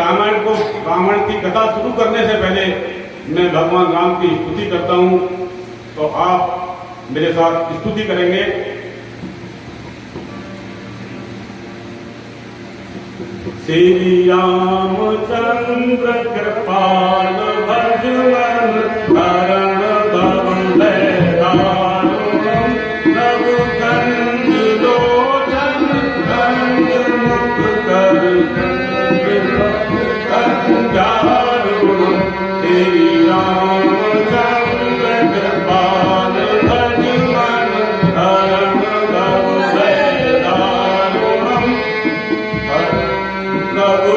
रामायण की कथा शुरू करने से पहले मैं भगवान राम की स्तुति करता हूं, तो आप मेरे साथ स्तुति करेंगे। श्री रामचंद्र कृपाल भजवन करण भव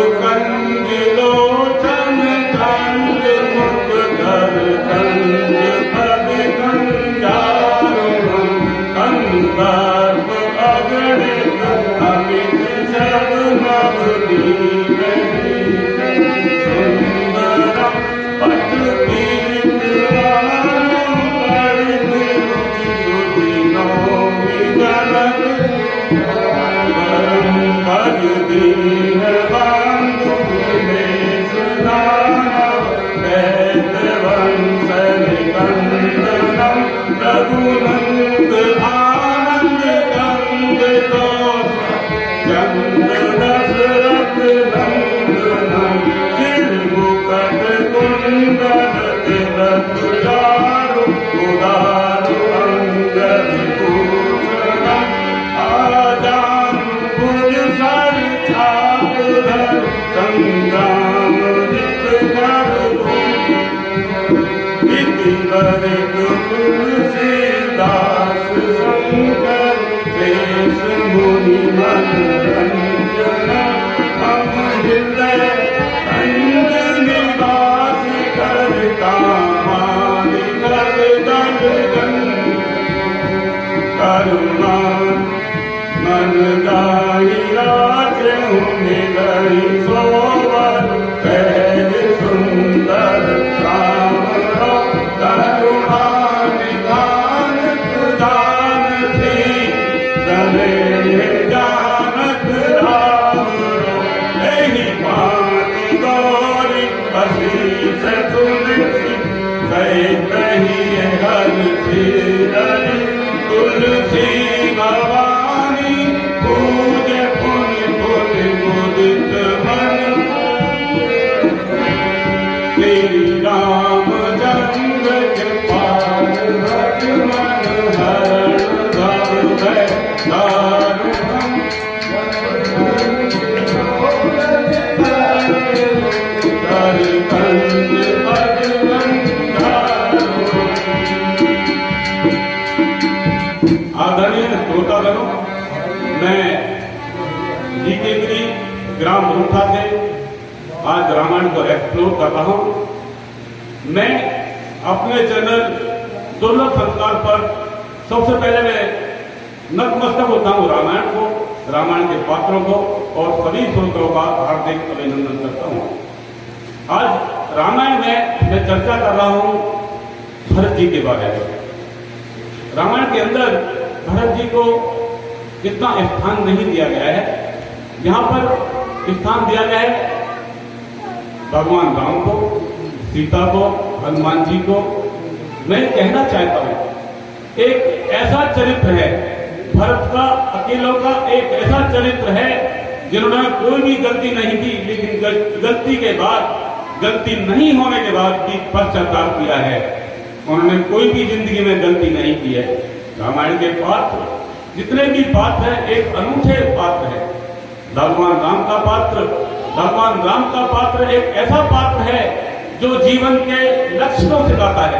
ग्राम रूठा से आज रामायण को एक्सप्लोर कर रहा हूं। मैं अपने चैनल दुर्लभ संस्कार पर सबसे पहले मैं नतमस्तक होता हूं रामायण को, रामायण के पात्रों को और सभी श्रोताओं का हार्दिक अभिनंदन करता हूं। आज रामायण में मैं चर्चा कर रहा हूं भरत जी के बारे में। रामायण के अंदर भरत जी को इतना स्थान नहीं दिया गया है। यहाँ पर स्थान दिया गया है भगवान राम को, सीता को, हनुमान जी को। मैं कहना चाहता हूं एक ऐसा चरित्र है भरत का, अकेलों का एक ऐसा चरित्र है जिन्होंने कोई भी गलती नहीं की, लेकिन गलती के बाद, गलती नहीं होने के बाद भी पश्चाताप किया है। उन्होंने कोई भी जिंदगी में गलती नहीं की है। रामायण के पात्र जितने भी पात्र हैं एक अनूठे पात्र है। भगवान राम का पात्र एक ऐसा पात्र है जो जीवन के लक्ष्यों से गाता है,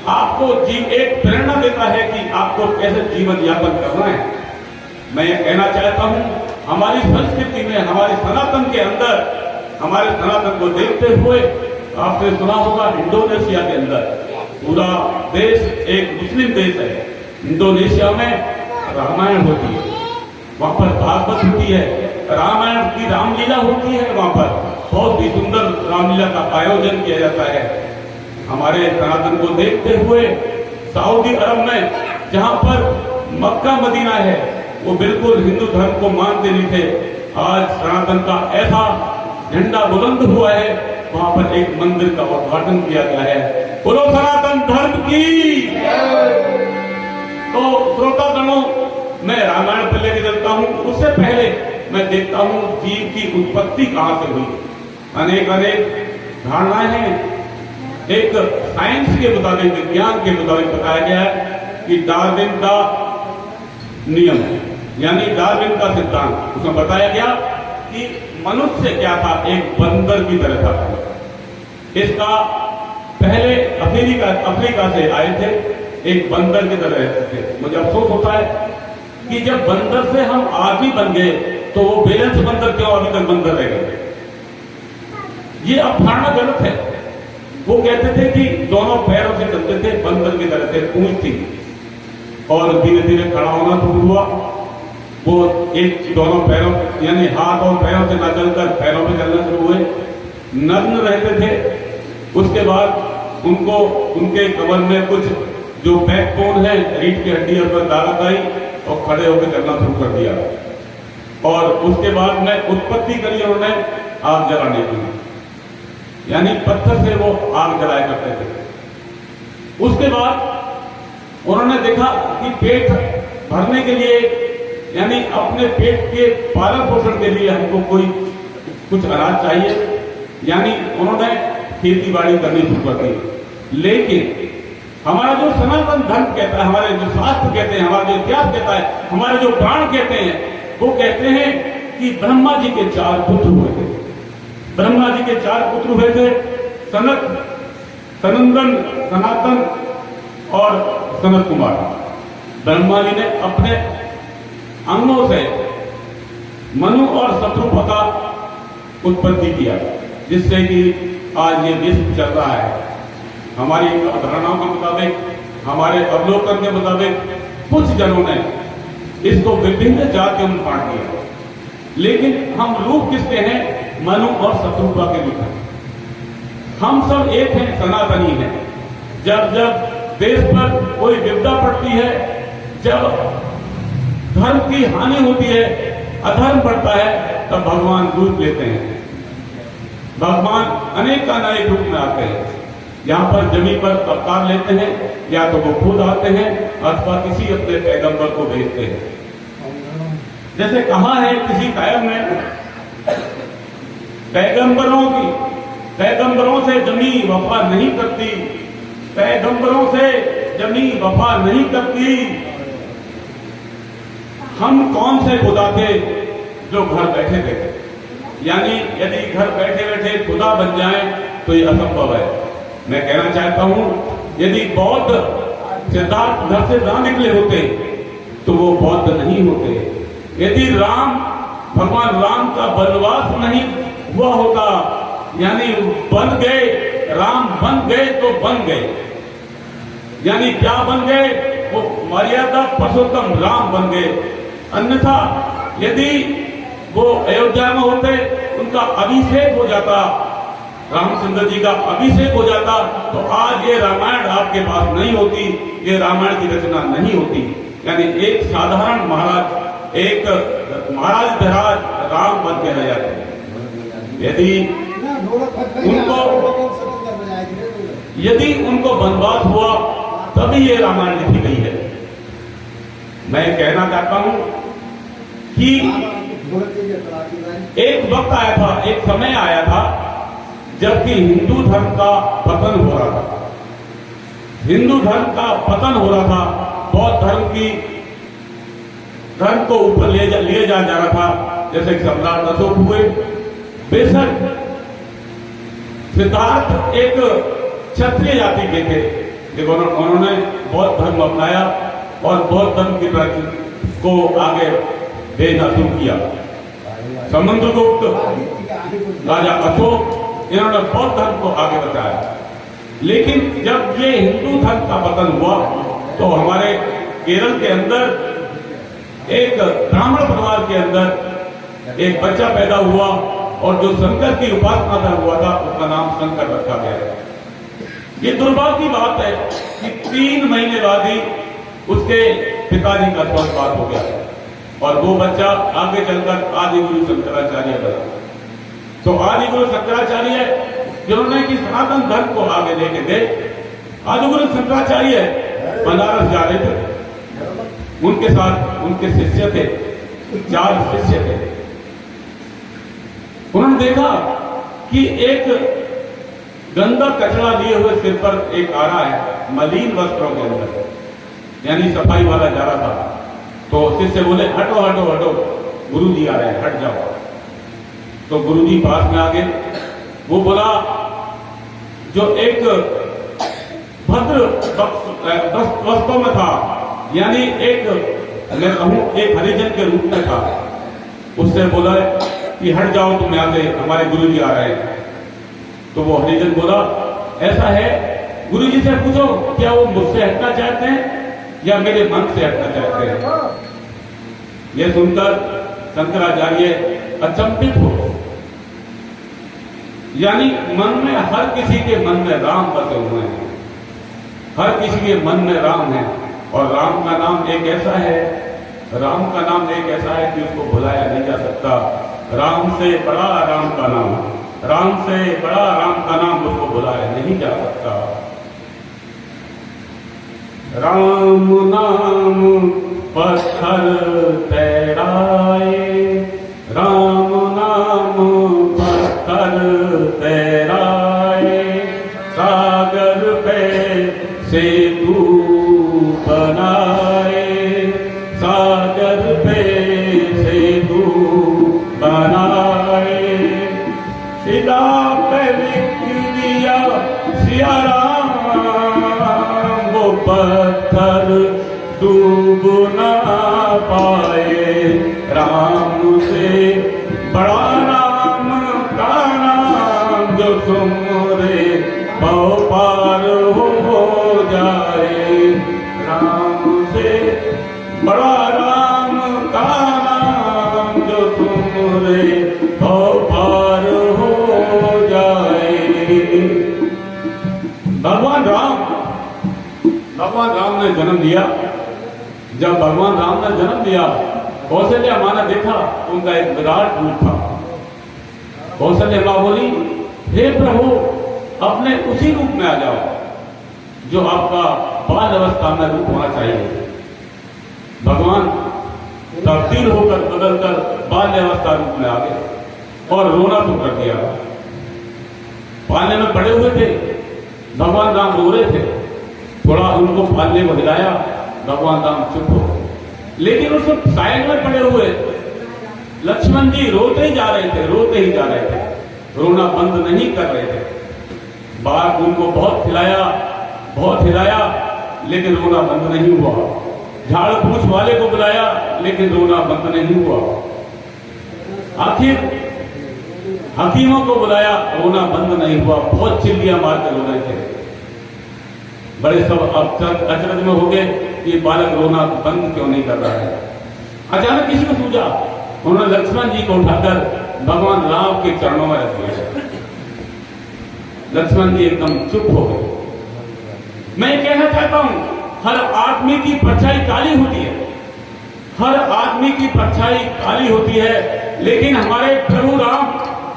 आपको एक प्रेरणा देता है कि आपको कैसे जीवन यापन करना है। मैं ये कहना चाहता हूं हमारी संस्कृति में, हमारे सनातन के अंदर, हमारे सनातन को देखते हुए आपने सुना होगा इंडोनेशिया के अंदर पूरा देश एक मुस्लिम देश है। इंडोनेशिया में रामायण होती है, वहां पर भागवत होती है, रामायण की रामलीला होती है। वहां पर बहुत ही सुंदर रामलीला का आयोजन किया जाता है। हमारे सनातन को देखते हुए सऊदी अरब में, जहां पर मक्का मदीना है, वो बिल्कुल हिंदू धर्म को मानते नहीं थे। आज सनातन का ऐसा झंडा बुलंद हुआ है, वहां पर एक मंदिर का उद्घाटन किया गया है। बोलो सनातन धर्म की। तो श्रोतागणों, मैं रामायण पर लेके चलता हूं। उससे पहले मैं देखता हूं जीव की उत्पत्ति कहां से हुई। अनेक धारणाएं हैं। एक साइंस के मुताबिक, विज्ञान के मुताबिक बताया गया है कि डार्विन का नियम यानी डार्विन का सिद्धांत, उसमें बताया गया कि मनुष्य क्या था, एक बंदर की तरह था। इसका पहले अफ्रीका से आए थे, एक बंदर की तरह रहते थे। मुझे अफसोस होता है कि जब बंदर से हम आदमी बन गए तो वो बैलेंस बंदर क्यों अभी तक बंदर रह गए। ये अवधारणा गलत है। वो कहते थे कि दोनों पैरों से चलते थे, बंदर की तरह से पूंछ थी, और धीरे धीरे खड़ा होना शुरू हुआ। वो एक दोनों पैरों यानी हाथ और पैरों से न चलकर पैरों पे चलना शुरू हुए, नग्न रहते थे। उसके बाद उनको उनके कमर में कुछ जो बैकबोन है, रीढ़ की हड्डी पर ताकत आई और खड़े होकर चलना शुरू कर दिया। और उसके बाद में उत्पत्ति करी उन्होंने आग जलाने की, यानी पत्थर से वो आग जलाया करते थे। उसके बाद उन्होंने देखा कि पेट भरने के लिए यानी अपने पेट के पालन पोषण के लिए हमको कोई कुछ अनाज चाहिए, यानी उन्होंने खेती बाड़ी करनी शुरू कर दी। लेकिन हमारा जो सनातन धर्म कहता है, हमारे जो शास्त्र कहते हैं, हमारा जो इतिहास कहता है, हमारे जो पुराण कहते हैं, वो कहते हैं कि ब्रह्मा जी के 4 पुत्र हुए थे। ब्रह्मा जी के 4 पुत्र हुए थे, सनत, सनंदन, सनातन और सनत कुमार। ब्रह्मा जी ने अपने अंगों से मनु और शत्रुपा का उत्पत्ति किया, जिससे कि आज ये विश्व चल रहा है। हमारी धारणाओं के मुताबिक, हमारे अवलोकन के मुताबिक कुछ जनों ने इसको विभिन्न जातियों में बांट दिया, लेकिन हम रूप किसके हैं? मनु और शत्रुपा के रूप हैं। हम सब एक हैं, सनातनी हैं। जब जब देश पर कोई विपदा पड़ती है, जब धर्म की हानि होती है, अधर्म बढ़ता है, तब भगवान रूप लेते हैं। भगवान अनेक रूप में आते हैं। यहाँ पर जमीन पर अवतार लेते हैं, या तो वो खुद आते हैं अथवा किसी अपने पैगंबर को भेजते हैं। जैसे कहा है किसी शायर ने, पैगंबरों से जमी वफा नहीं करती, पैगंबरों से जमी वफा नहीं करती। हम कौन से खुदा थे जो घर बैठे थे? यानी यदि घर बैठे बैठे खुदा बन जाए तो ये असंभव है। मैं कहना चाहता हूं, यदि बौद्ध सिद्धार्थ घर से ना निकले होते तो वो बौद्ध नहीं होते। यदि भगवान राम का वनवास नहीं हुआ होता, यानी बन गए, राम बन गए तो बन गए, यानी क्या बन गए? वो मर्यादा पुरुषोत्तम राम बन गए। अन्यथा यदि वो अयोध्या में होते, उनका अभिषेक हो जाता, रामचंद्र जी का अभिषेक हो जाता, तो आज ये रामायण आपके पास नहीं होती, ये रामायण की रचना नहीं होती। यानी एक साधारण महाराज, एक महाराज धराज राम बन के रह जाते। यदि उनको वनवास हुआ तभी ये रामायण लिखी गई है। मैं कहना चाहता हूं कि एक वक्त आया था, एक समय आया था जबकि हिंदू धर्म का पतन हो रहा था। हिंदू धर्म का पतन हो रहा था, बौद्ध धर्म को ऊपर लिए जा रहा था। जैसे कि सम्राट अशोक हुए, बेशक सिद्धार्थ एक क्षत्रिय जाति के थे, लेकिन उन्होंने बौद्ध धर्म अपनाया और बौद्ध धर्म की प्रकृति को आगे भेजना शुरू किया। समुद्रगुप्त, राजा अशोक, इन्होंने बौद्ध धर्म को आगे बढ़ाया। लेकिन जब ये हिंदू धर्म का पतन हुआ तो हमारे केरल के अंदर एक ब्राह्मण परिवार के अंदर एक बच्चा पैदा हुआ और जो शंकर की उपासना का हुआ था उसका नाम शंकर रखा गया। ये दुर्भाग्य की बात है कि 3 महीने बाद ही उसके पिताजी का स्वर्गवास हो गया और वो बच्चा आगे चलकर आदिगुरु शंकराचार्य बना। तो आदि गुरु शंकराचार्य जिन्होंने कि सनातन धर्म को आगे लेके गए, आदि गुरु शंकराचार्य बनारस जा रहे थे, उनके साथ उनके शिष्य थे, 4 शिष्य थे। उन्होंने देखा कि एक गंदा कचरा लिए हुए सिर पर एक आ रहा है, मलिन वस्त्रों के अंदर, यानी सफाई वाला जा रहा था। तो शिष्य बोले हटो हटो हटो, गुरु जी आ रहे हैं, हट जाओ। तो गुरु जी पास में आ गए। वो बोला जो एक भद्र वस्त्रों में था, यानी एक मैं कहूं एक हरिजन के रूप में था, उससे बोला कि हट जाओ तुम यहां से, हमारे गुरु जी आ रहे हैं। तो वो हरिजन बोला ऐसा है, गुरु जी से पूछो क्या वो मुझसे हटना चाहते हैं या मेरे मन से हटना चाहते हैं। यह सुनकर शंकराचार्य अचंभित हो, यानी मन में हर किसी के मन में राम बसे हुए हैं, हर किसी के मन में राम है। और राम का नाम एक ऐसा है, राम का नाम एक ऐसा है कि उसको भुलाया नहीं जा सकता। राम से बड़ा राम का नाम, राम से बड़ा राम का नाम उसको भुलाया नहीं जा सकता। राम नाम पत्थर तैराए, राम नाम पत्थर तैराए, सागर पे सेतु बनाए, सागर पे सेतु बनाए, सीता पे लिख दिया सिया राम, वो पत्थर डूब ना पाए। राम से बड़ा राम का नाम जो तुमरे पाव पार हो जाए। राम से बड़ा राम का नाम जो तुमरे पाव पार हो जाए। भगवान राम ने जन्म लिया। जब भगवान राम ने जन्म लिया, कौशल्या माँ ने देखा तो उनका एक विराट रूप था। कौशल्या माँ बोली हे प्रभु अपने उसी रूप में आ जाओ जो आपका बाल अवस्था में रूप होना चाहिए। भगवान तब्दील होकर बदलकर बाल्य अवस्था रूप में आ गए और रोना शुरू कर दिया। पालने में पड़े हुए थे, भगवान राम रो रहे थे। थोड़ा उनको पालने को हिलाया, भगवान राम चुप हो गए। लेकिन उस साइड में पड़े हुए लक्ष्मण जी रोते ही जा रहे थे, रोते ही जा रहे थे, रोना बंद नहीं कर रहे थे। बार उनको बहुत हिलाया लेकिन रोना बंद नहीं हुआ। झाड़ पूछ वाले को बुलाया लेकिन रोना बंद नहीं हुआ। आखिर हकीमों को बुलाया, रोना बंद नहीं हुआ। बहुत चिल्लियां मार कर रो रहे थे। बड़े सब अचरज में हो गए कि बालक रोना बंद क्यों नहीं कर रहा है। अचानक किसी को सूझा, उन्होंने लक्ष्मण जी को उठाकर भगवान राम के चरणों में रख दिया। लक्ष्मण जी एकदम चुप हो गए। मैं कहना चाहता हूं, हर आदमी की परछाई काली होती है, हर आदमी की परछाई काली होती है, लेकिन हमारे प्रभु राम,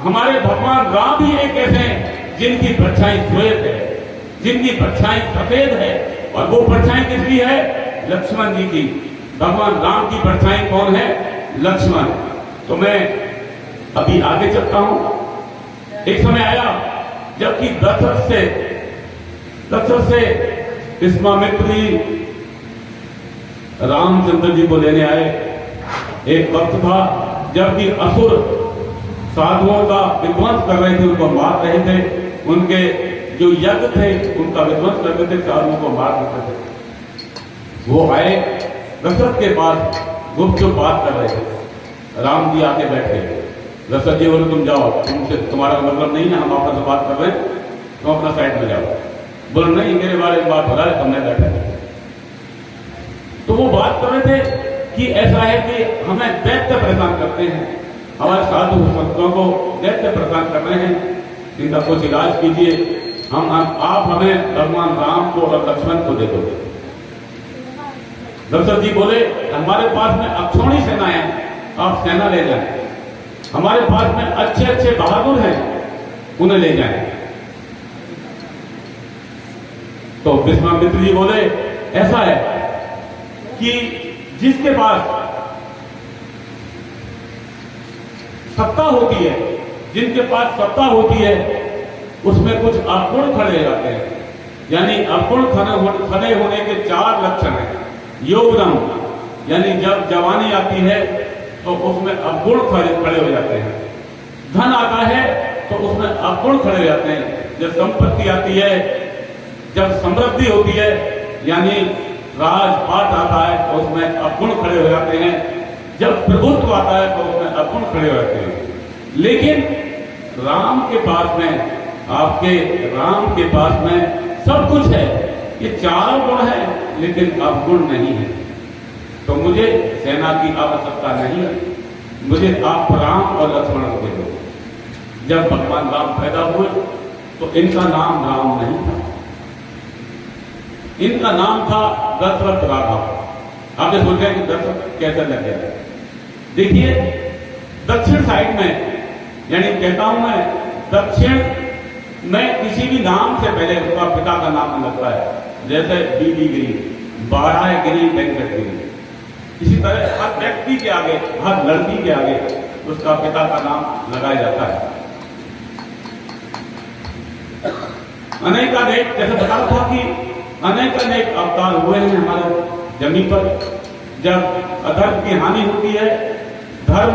हमारे भगवान राम ही एक ऐसे हैं जिनकी परछाई श्वेत है, जिनकी परछाई सफेद है। और वो परछाई किसकी है? लक्ष्मण जी की। भगवान राम की परछाई कौन है? लक्ष्मण। तो मैं अभी आगे चलता हूं। एक समय आया जबकि दशरथ से विश्वामित्र जी रामचंद्र जी को लेने आए। एक वक्त था जबकि असुर साधुओं का विध्वंस कर रहे थे, उनको मार रहे थे, उनके जो यज्ञ थे उनका विध्वंस करते थे, साधुओं को मार देते थे। वो आए दशरथ के पास, गुप्त बात कर रहे थे। राम जी आके बैठे। दशरथ जी बोले तुम जाओ, तुमसे तुम्हारा मतलब नहीं है, हम आपस में बात कर रहे हैं, तुम अपना साइड में जाओ। बोले नहीं, मेरे बारे में बात हो रहा है, तुमने बैठे। तो वो बात कर रहे थे कि ऐसा है कि हमें दैत्य परेशान करते हैं, हमारे साधु संतों को दैत्य परेशान कर रहे हैं, इनका कुछ इलाज कीजिए। आप हमें भगवान राम को और लक्ष्मण को दे दो। दशरथ जी बोले हमारे पास में अक्षौणी सेना है, आप सेना ले जाएं। हमारे पास में अच्छे अच्छे बहादुर हैं, उन्हें ले जाएं। तो विश्वामित्र जी बोले ऐसा है कि जिसके पास सत्ता होती है, जिनके पास सत्ता होती है, उसमें कुछ अवगुण खड़े जाते हैं। यानी अवगुण खड़े होने के 4 लक्षण हैं। यौवनम, यानी जब जवानी आती है तो उसमें अवगुण खड़े हो जाते हैं। धन आता है तो उसमें अवगुण खड़े हो जाते हैं। जब संपत्ति आती है, जब समृद्धि होती है, यानी राजपाट आता है तो उसमें अवगुण खड़े हो जाते हैं। जब प्रभुत्व आता है तो उसमें अवगुण खड़े हो जाते हैं। लेकिन राम के पास में, आपके राम के पास में सब कुछ है, ये 4 गुण है, लेकिन अवगुण नहीं है। तो मुझे सेना की आवश्यकता नहीं है, मुझे आप राम और लक्ष्मण को दे दो। जब भगवान राम पैदा हुए तो इनका नाम राम नहीं था, इनका नाम था दशरथ राघव। आपने सोचा कि दशरथ कैसे लग गया? देखिए, दक्षिण साइड में, यानी कहता हूं मैं, दक्षिण में किसी भी नाम से पहले उसका पिता का नाम लगता है। जैसे बीबी गिरी, बाराय गिरी, वेंकट गिरी। इसी तरह हर व्यक्ति के आगे, हर लड़की के आगे उसका पिता का नाम लगाया जाता है। अनेकानेक, जैसे बता रहा था कि अनेकानेक अवतार हुए हैं हमारे जमीन पर। जब अधर्म की हानि होती है, धर्म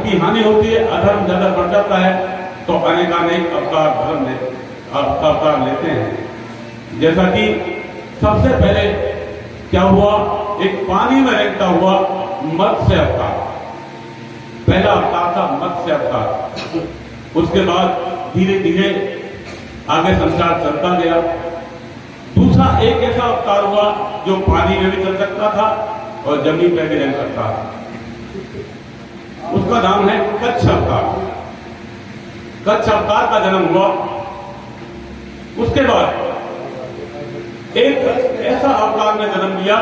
की हानि होती है, अधर्म ज्यादा बढ़ जाता है, तो अनेकानेक अवतार लेते हैं। जैसा कि सबसे पहले क्या हुआ, एक पानी में रहता हुआ मत्स्य अवतार, पहला अवतार था मत्स्य अवतार। उसके बाद धीरे धीरे आगे संसार चलता गया। दूसरा एक ऐसा अवतार हुआ जो पानी में भी चल सकता था और जमीन पर भी रह सकता था, उसका नाम है कच्छ अवतार। कच्छ अवतार का जन्म हुआ। उसके बाद एक ऐसा अवतार ने जन्म लिया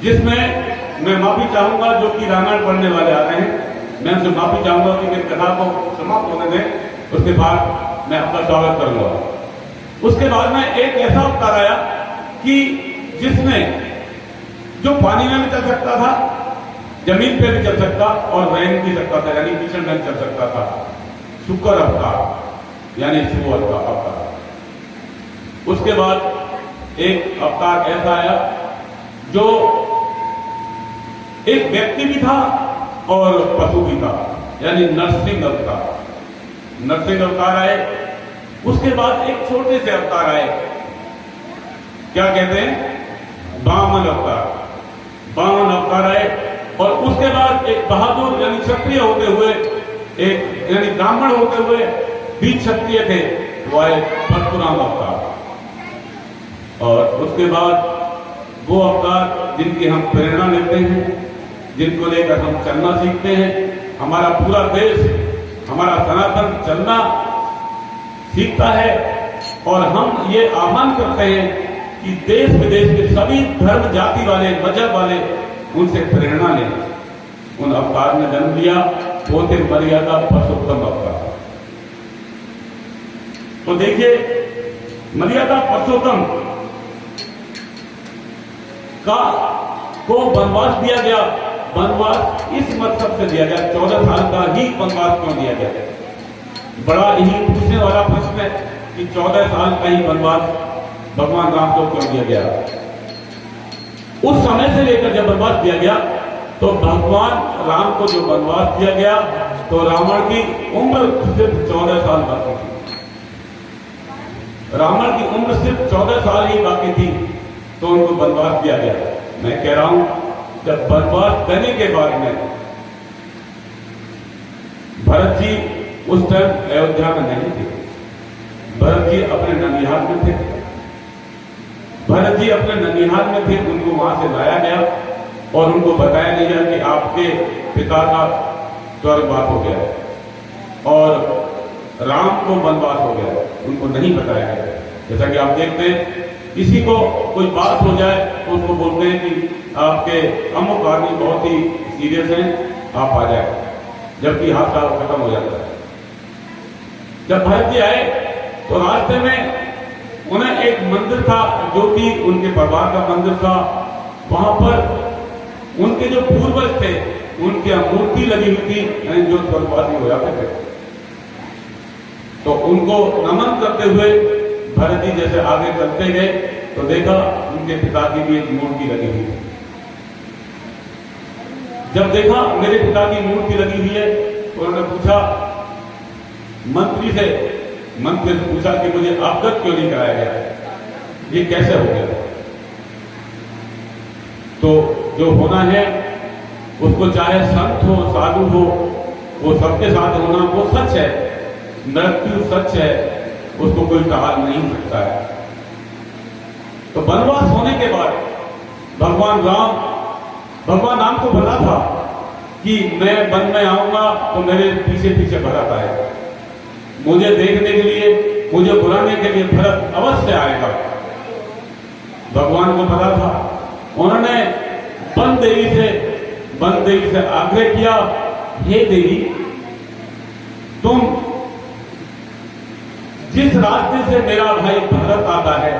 जिसमें मैं माफी चाहूंगा, जो कि रामायण पढ़ने वाले आ रहे हैं, मैं उनसे माफी चाहूंगा कि मेरी कथा को समाप्त होने दें, उसके बाद मैं आपका स्वागत करूंगा। उसके बाद में एक ऐसा अवतार आया कि जिसमें जो पानी में भी चल सकता था, जमीन पे भी चल सकता और रह भी सकता था, यानी भीषण में चल सकता था। शुक्र अवतार, यानी सुअर का अवतार। उसके बाद एक अवतार ऐसा आया जो एक व्यक्ति भी था और पशु भी था, यानी नरसिंह अवतार। नरसिंह अवतार आए। उसके बाद एक छोटे से अवतार आए, क्या कहते हैं, वामन अवतार। वामन अवतार आए। और उसके बाद एक बहादुर, यानी क्षत्रिय होते हुए, एक यानी ब्राह्मण होते हुए भी क्षत्रिय थे, वो आए परशुराम अवतार। और उसके बाद वो अवतार जिनकी हम प्रेरणा लेते हैं, जिनको लेकर हम चलना सीखते हैं। हमारा पूरा देश, हमारा सनातन चलना सीखता है। और हम ये आह्वान करते हैं कि देश विदेश के सभी धर्म, जाति वाले, मजहब वाले उनसे प्रेरणा लें। उन अवतार ने जन्म लिया, वो थे मर्यादा पुरुषोत्तम अवतार। तो देखिए, मर्यादा पुरुषोत्तम को वनवास दिया गया। वनवास इस मतलब से दिया गया, 14 साल का ही वनवास क्यों दिया गया? बड़ा ही पूछने वाला प्रश्न है कि 14 साल का ही वनवास भगवान राम को क्यों दिया गया? उस समय से लेकर जब वनवास दिया गया तो भगवान राम को जो वनवास दिया गया तो रावण की उम्र सिर्फ 14 साल बाकी थी। रावण की उम्र सिर्फ 14 साल ही बाकी थी, तो उनको वनवास दिया गया। मैं कह रहा हूं, जब वनवास देने के बाद में भरत जी उस टाइम अयोध्या में नहीं थे, भरत जी अपने ननिहाल में थे। भरत जी अपने ननिहाल में थे, उनको वहां से लाया गया और उनको बताया गया कि आपके पिता का स्वर्गवास हो गया और राम को वनवास हो गया, उनको नहीं बताया गया। जैसा कि आप देखते हैं, किसी को कोई बात हो जाए तो उसको बोलते हैं कि आपके अमुक आदमी बहुत ही सीरियस हैं, आप आ जाए, जबकि हादसा खत्म हो जाता है। जब भरत जी आए तो रास्ते में उन्हें एक मंदिर था जो कि उनके परिवार का मंदिर था। वहां पर उनके जो पूर्वज थे उनकी मूर्ति लगी हुई थी, यानी जो स्वर्गवासी हो जाते थे। तो उनको नमन करते हुए भरत जी जैसे आगे चलते गए तो देखा उनके पिता की भी एक मूर्ति लगी हुई है। जब देखा मेरे पिता की मूर्ति लगी हुई है तो उन्होंने पूछा मंत्री से पूछा कि मुझे अवगत क्यों नहीं कराया गया, ये कैसे हो गया। तो जो होना है उसको चाहे संत हो साधु हो वो सबके साथ होना वो सच है, मृत्यु सच है, उसको कोई टाल नहीं सकता है। तो वनवास होने के बाद भगवान राम को पता था कि मैं वन में आऊंगा तो मेरे पीछे पीछे भरत आएगा, मुझे देखने के लिए, मुझे बुलाने के लिए भरत अवश्य आएगा। भगवान को पता था। उन्होंने वन देवी से आग्रह किया, हे देवी तुम जिस रास्ते से मेरा भाई भरत आता है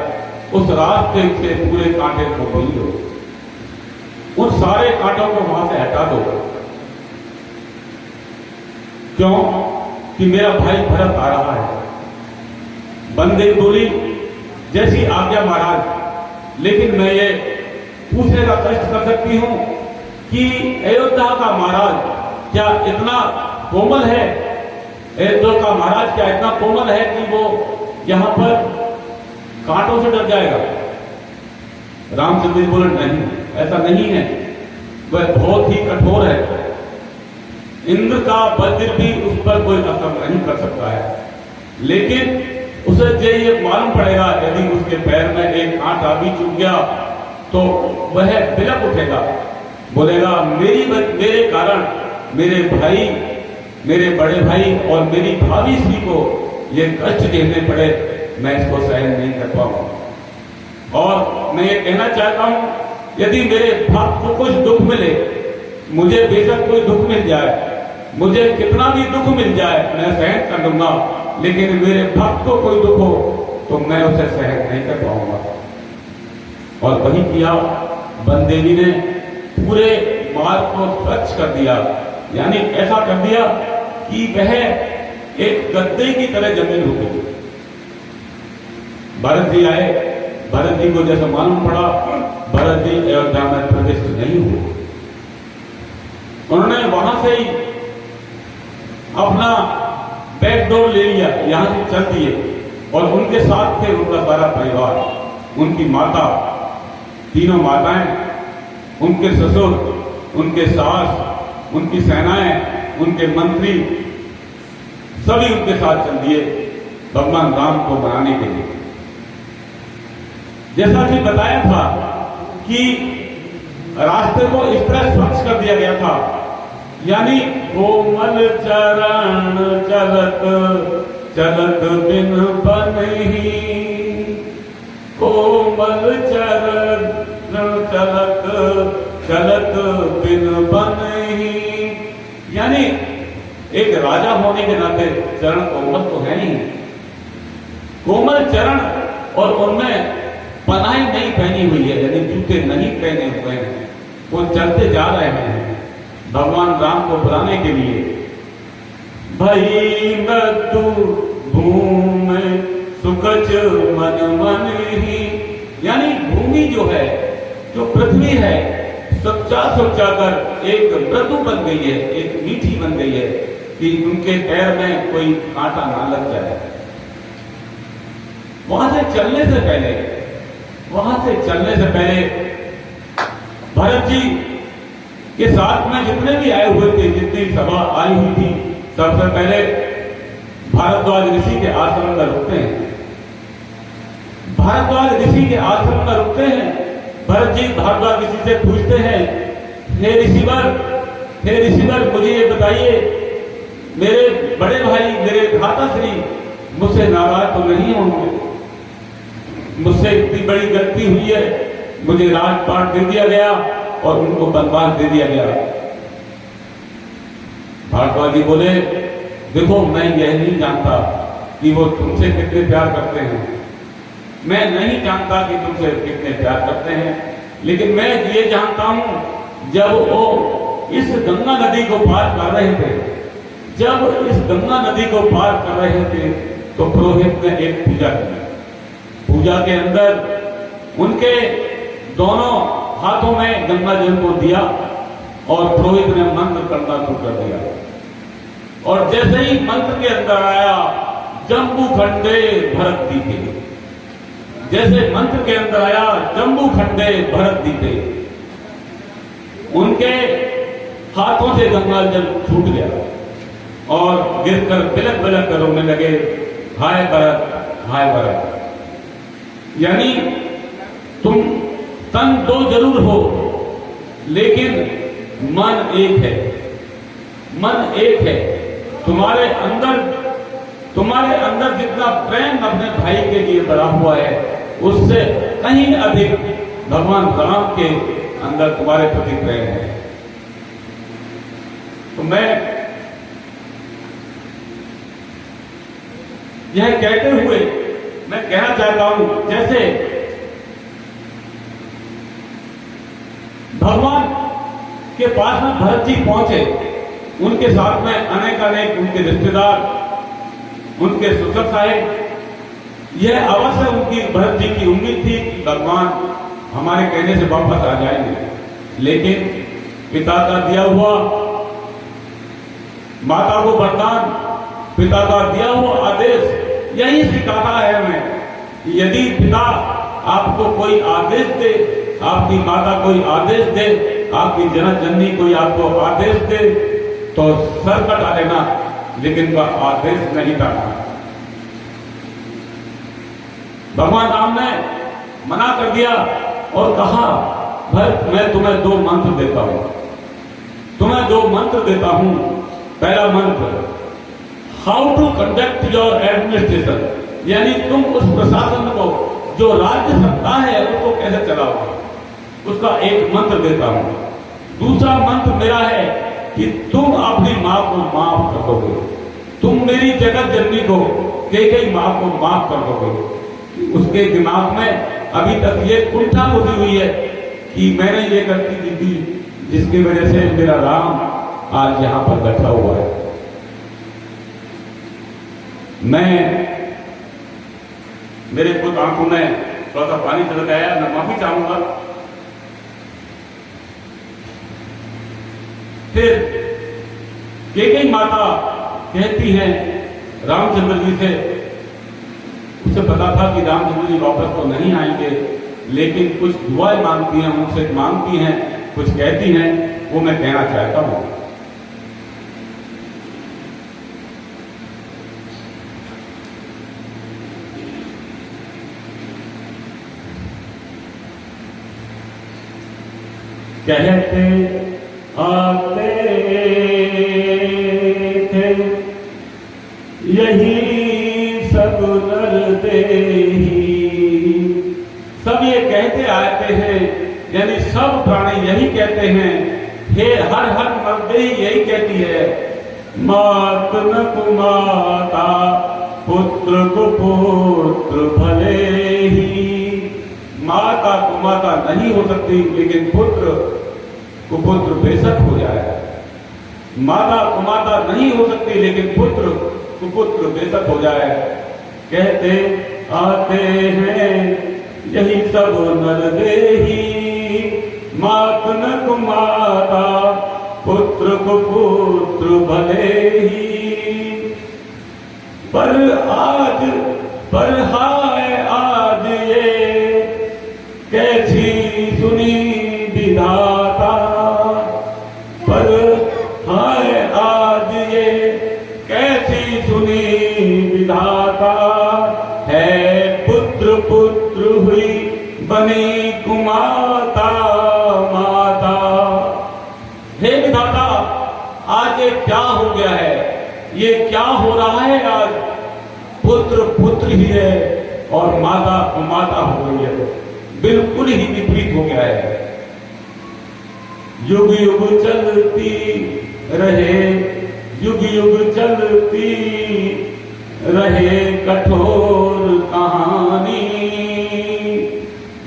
उस रास्ते से पूरे कांटे को खोल दो, उन सारे कांटों को वहां से हटा दो। क्यों? कि मेरा भाई भरत आ रहा है। बंदे बोली जैसी आज्ञा महाराज, लेकिन मैं ये पूछने का कष्ट कर सकती हूं कि अयोध्या का महाराज क्या इतना कोमल है, अयोध्या का महाराज क्या इतना कोमल है कि वो यहां पर कांटों से डर जाएगा। रामचंद्र जी बोले नहीं, ऐसा नहीं है, वह बहुत ही कठोर है, इंद्र का वज्र भी उस पर कोई असर नहीं कर सकता है। लेकिन उसे ये मालूम पड़ेगा यदि उसके पैर में एक कांटा भी चुभ गया तो वह बिलक उठेगा, बोलेगा मेरे कारण मेरे भाई, मेरे बड़े भाई और मेरी भाभी श्री को ये कष्ट झेलने पड़े, मैं इसको सहन नहीं कर पाऊंगा। और मैं ये कहना चाहता हूं यदि मेरे भक्त को कुछ दुख मिले, मुझे बेशक कोई दुख मिल जाए, मुझे कितना भी दुख मिल जाए मैं सहन कर लूंगा, लेकिन मेरे भक्त को कोई दुख हो तो मैं उसे सहन नहीं कर पाऊंगा। और वही किया, वन देवी ने पूरे मार्ग को स्वच्छ कर दिया, यानी ऐसा कर दिया कि वह एक गद्दे की तरह जमीन हो गई। भरत जी आए, भरत जी को जैसा मालूम पड़ा भरत जी अयोध्या में प्रतिष्ठित नहीं हुए। उन्होंने वहां से ही अपना बैकडोर ले लिया, यहां से चल दिए और उनके साथ थे उनका सारा परिवार, उनकी माता, तीनों माताएं, उनके ससुर, उनके सास, उनकी सेनाएं, उनके मंत्री, सभी उनके साथ चल दिए भगवान राम को बनाने के लिए। जैसा कि बताया था कि रास्ते को इस तरह स्वच्छ कर दिया गया था, यानी कोमल चरण चलत चलत बिन बनहि, कोमल चरण चलत चलत बिन बनहि, यानी एक राजा होने के नाते चरण कोमल तो है ही, कोमल चरण और उनमें पनाही नहीं पहनी हुई है, यानी जूते नहीं पहने हुए हैं, वो चलते जा रहे हैं भगवान राम को बुलाने के लिए। भई मृत्यु भूमि सुखच मन मन ही, यानी भूमि जो है, जो पृथ्वी है, सच्चा कर एक मृदु बन गई है, एक मीठी बन गई है कि उनके पैर में कोई कांटा ना लग जाए। वहां से चलने से पहले भरत जी के साथ में जितने भी आए हुए थे, जितनी सभा आई हुई थी, सबसे पहले भारद्वाज ऋषि के आश्रम में रुकते हैं। भारद्वाज ऋषि के आश्रम में रुकते हैं। भरत जी भारद्वाज ऋषि से पूछते हैं, हे ऋषिवर मुझे ये बताइए, मेरे बड़े भाई, मेरे भ्राताश्री मुझसे नाराज तो नहीं होंगे? मुझसे इतनी बड़ी गलती हुई है, मुझे राजपाट दे दिया गया और उनको वनवास दे दिया गया। भारद्वाज जी बोले, देखो मैं यह नहीं जानता कि वो तुमसे कितने प्यार करते हैं, मैं नहीं जानता कि तुमसे कितने प्यार करते हैं, लेकिन मैं ये जानता हूं जब वो इस गंगा नदी को पार कर रहे थे, जब इस गंगा नदी को पार कर रहे थे तो पुरोहित ने एक पूजा की। पूजा के अंदर उनके दोनों हाथों में गंगा जल को दिया और पुरोहित ने मंत्र करना शुरू कर दिया। और जैसे ही मंत्र के अंदर आया, जम्बू खंडे भरत दीपे, जैसे मंत्र के अंदर आया जम्बू खंडे भरत दीपे, उनके हाथों से गंगा जल छूट गया और गिरकर बिलक बिलक कर रोने लगे, हाय भरत, हाय भरत। यानी तुम तन दो जरूर हो, लेकिन मन एक है, मन एक है। तुम्हारे अंदर जितना प्रेम अपने भाई के लिए बढ़ा हुआ है, उससे कहीं अधिक भगवान राम के अंदर तुम्हारे प्रति प्रेम है। तो मैं यह कहते हुए मैं कहना चाहता हूं, जैसे भगवान के पास में भरत जी पहुंचे, उनके साथ में अनेक उनके रिश्तेदार, उनके ससुर साहेब, यह अवश्य उनकी भरत जी की उम्मीद थी कि भगवान हमारे कहने से वापस आ जाएंगे, लेकिन पिता का दिया हुआ, माता को वरदान, पिता का दिया हुआ आदेश यही सिखाता है हमें। यदि पिता आपको कोई आदेश दे, आपकी माता कोई आदेश दे, आपकी जनक जननी कोई आपको आदेश दे, तो सर कटा लेना, लेकिन वह आदेश नहीं टालना। भगवान राम ने मना कर दिया और कहा, भरत मैं तुम्हें दो मंत्र देता हूं, तुम्हें दो मंत्र देता हूं। पहला मंत्र, how to conduct your administration, यानी तुम उस प्रशासन को, जो राज्य सत्ता है, उसको कैसे चलाओगे, उसका एक मंत्र देता हूं। दूसरा मंत्र मेरा है कि तुम अपनी मां को माफ कर दोगे, तुम मेरी जगत जननी को, कई मां को माफ कर दोगे। उसके दिमाग में अभी तक ये कुंठा घुसी हुई है कि मैंने ये गलती की थी, जिसकी वजह से मेरा राम आज यहां पर बैठा हुआ है। मैं, मेरे खुद आंखों में थोड़ा सा पानी चल गया, मैं माफी चाहूंगा। फिर कई माता कहती हैं रामचंद्र जी से, उसे पता था कि रामचंद्र जी वापस तो नहीं आएंगे, लेकिन कुछ दुआएं मांगती हैं, उनसे मांगती हैं, कुछ कहती हैं, वो मैं कहना चाहता हूं। कहते आते थे यही सब नर देही, सब ये कहते आते हैं, यानी सब प्राणी यही कहते हैं, हे हर हर मर्दे यही कहती है, मात न कुमाता पुत्र कुपुत्र भले ही। माता कुमाता नहीं हो सकती, लेकिन पुत्र कुपुत्र बेशक हो जाए। माता कुमाता नहीं हो सकती, लेकिन पुत्र कुपुत्र बेशक हो जाए। कहते आते हैं यही सब नर देही, मात न कुमाता पुत्र कुपुत्र भले ही। पर हाय आज ये कैसी सुनी विधाता, पर हाय आज ये कैसी सुनी विधाता, है पुत्र पुत्र हुई बनी कुमाता माता। हे विधाता, आज ये क्या हो गया है, ये क्या हो रहा है, आज पुत्र पुत्र ही है और माता कुमाता हो गई है, बिल्कुल ही विपरीत हो गया है। युग युग चलती रहे युग युग चलती रहे कठोर कहानी,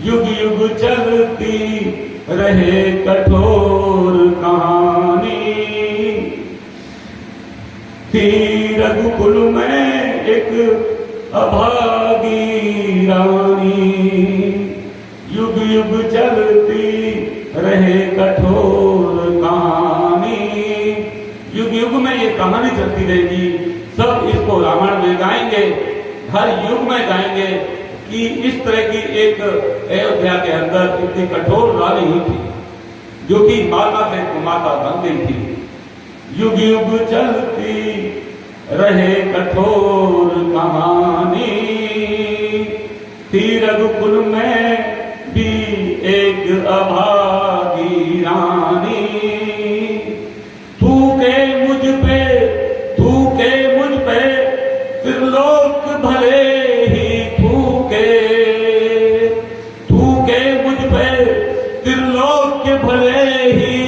युग युग चलती रहे कठोर कहानी। थी रघुकुल में एक अभागी रानी, युग युग चलती रहे कठोर कहानी। युग युग में ये कहानी चलती रहेगी। सब इसको रामायण में गाएंगे, हर युग में गाएंगे कि इस तरह की एक अयोध्या के अंदर इतनी कठोर रानी हुई थी जो कि माता से कुमाता बन गई थी। युग युग चलती रहे कठोर कहानी, थी रघुकुल में भी एक अभागी रानी। थूके मुझ पे त्रिलोक भले ही थूके, थूके मुझ पे त्रिलोक भले ही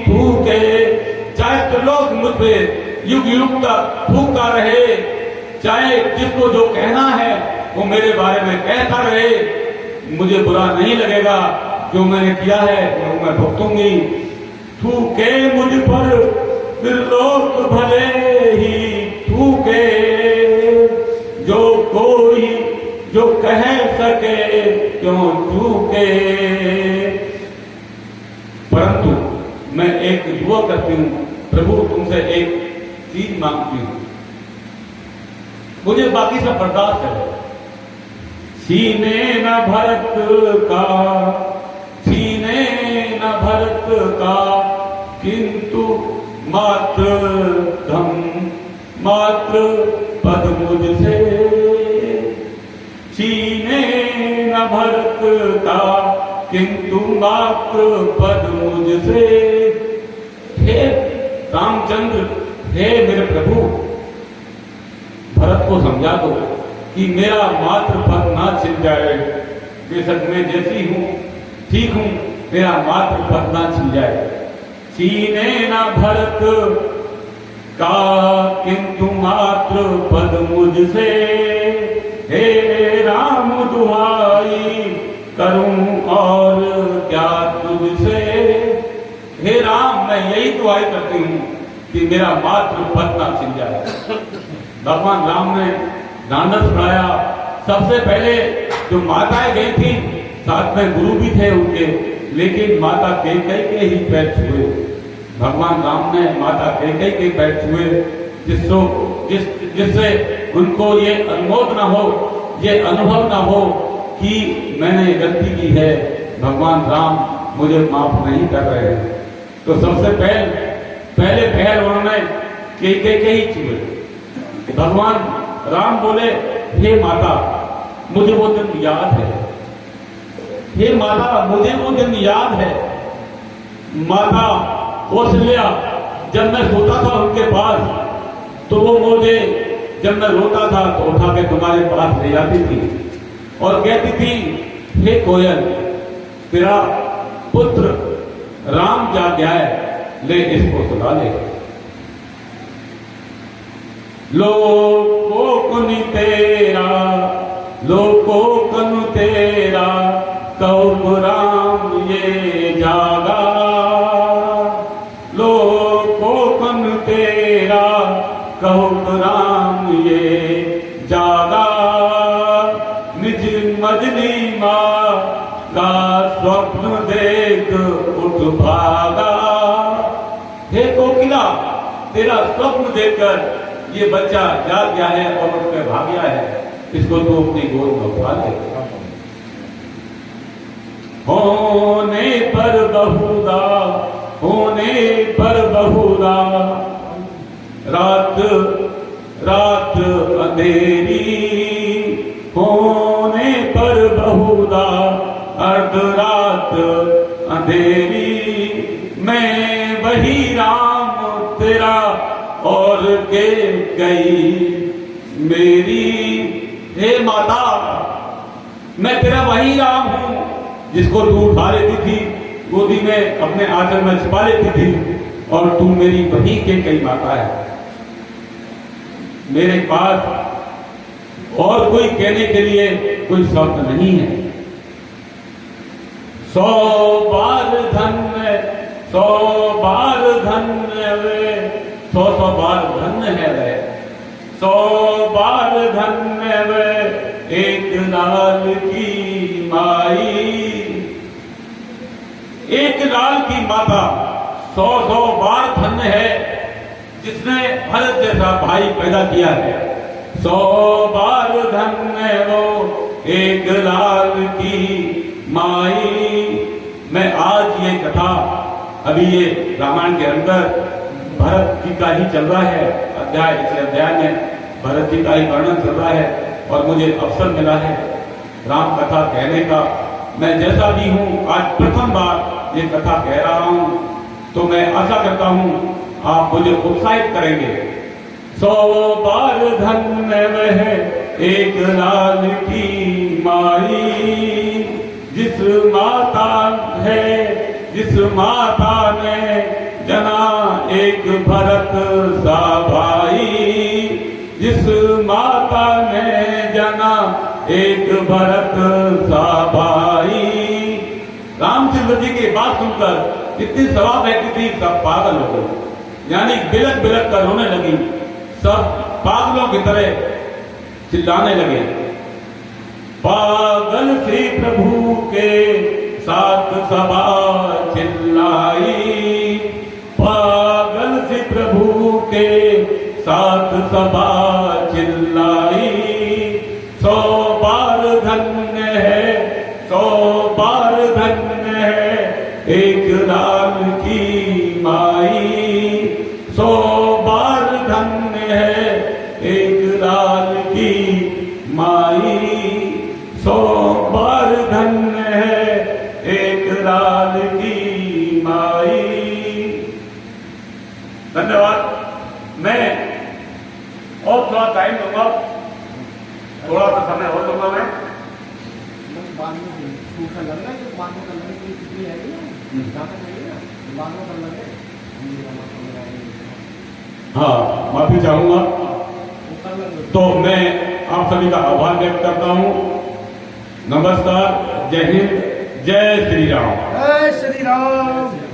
थूके। चाहे त्रिलोक मुझ पे युग युग तक थूकता रहे, चाहे जिसको जो कहना है वो मेरे बारे में कहता रहे, मुझे बुरा नहीं लगेगा। जो मैंने किया है वो मैं भुगतूंगी। थूके मुझ पर त्रिलोक भले ही थूके, जो कोई जो कह सके क्यों चूके। परंतु मैं एक दुआ करती हूं, प्रभु तुमसे एक चीज मांगती हूं, मुझे बाकी सब बर्दाश्त है। सीने न भरत का, सीने न भरत का, किंतु मात्र धम मात्र पद मुझसे। सीने न भरत का, किंतु मात्र पद मुझसे। हे रामचंद्र, हे मेरे प्रभु, भरत को समझा दो कि मेरा मात्र पद ना छिन जाए। बेशक मैं जैसी हूं ठीक हूं, मेरा मात्र पद ना छिन जाए। सीने न भरत का, किंतु मात्र पद मुझसे। हे राम दुहाई करूं और क्या तुझसे। हे राम, मैं यही दुआई करती हूं कि मेरा मात्र पद ना छिन जाए। भगवान राम ने ढांढस बढ़ाया। सबसे पहले जो माताएं गई थी, साथ में गुरु भी थे उनके, लेकिन माता कैकेयी के ही पैर छुए। भगवान राम ने माता कैकेयी के पैर छुए, जिससे उनको ये अनुमोद ना हो, ये अनुभव ना हो कि मैंने गलती की है, भगवान राम मुझे माफ नहीं कर रहे हैं। तो सबसे पहले पैर उन्होंने कैकेयी के ही छुए। भगवान राम बोले, हे माता, मुझे वो दिन याद है। हे माता, मुझे वो दिन याद है। माता कौशल्या, जब मैं सोता था उनके पास, तो वो मुझे जब मैं रोता था तो उठा के तुम्हारे पास ले जाती थी और कहती थी, हे कोयल, तेरा पुत्र राम जा गया है, ले इसको सुला ले। लोको कुन तेरा, लोको कुन तेरा, कहो राम ये जागा। लोको कुन तेरा, कहो राम ये जागा। निज मजली माँ का स्वप्न देख उठ भागा। हे कोकिला, तेरा स्वप्न देखकर ये बच्चा जाग गया है और उठ के भाग गया है, इसको तू अपनी गोद में उठा ले। होने पर बहुधा, होने पर बहुधा, रात रात अंधेरी। होने पर बहुधा, अर्ध रात अंधेरी। मैं वही राम तेरा और के गई मेरी। हे माता, मैं तेरा वही राम हूं जिसको तू उठा लेती थी, गोदी में अपने आंचल में छिपा लेती थी, और तू मेरी वही के कई माता है। मेरे पास और कोई कहने के लिए कोई शब्द नहीं है। 100 बार धन्य, 100 बार धन्य वे, 100 बार धन्य है वे, 100 बार धन्य वे एक लाल की माई। एक लाल की माता 100 बार धन्य है जिसने भरत जैसा भाई पैदा किया है। 100 बार धन्य वो एक लाल की माई। मैं आज ये कथा, अभी ये रामायण के अंदर भरत जी का ही चल रहा है अध्याय, इस अध्याय में भरत जी का ही वर्णन चल रहा है और मुझे अवसर मिला है राम कथा कहने का। मैं जैसा भी हूँ आज प्रथम बार ये कथा कह रहा हूँ, तो मैं आशा करता हूँ आप मुझे उत्साहित करेंगे। 100 बार धन्य वह एक लाल की माई, जिस माता है, जिस माता ने जना एक भरत सा भाई, जिस माता ने जना एक भरत सा भाई। रामचंद्र जी की बात सुनकर इतनी सभा बैठी थी, सब पागल हो गए, यानी बिलक बिलक कर रोने लगी, सब पागलों की तरह चिल्लाने लगे। पागल श्री प्रभु के साथ सभा चिल्लाई, पागल श्री प्रभु के साथ सभा चिल्लाई। 100 बार धन्य है, 100 बार धन्य है एक लाल की माई। 100 बार धन्य है एक लाल की माई। 100 बार धन्य है एक लाल की माई। धन्यवाद। मैं और थोड़ा टाइम दूंगा, थोड़ा सा समय और दूंगा मैं। हाँ, माफी चाहूंगा। तो मैं आप सभी का आभार व्यक्त करता हूँ। नमस्कार, जय हिंद, जय श्री राम। जय श्री राम।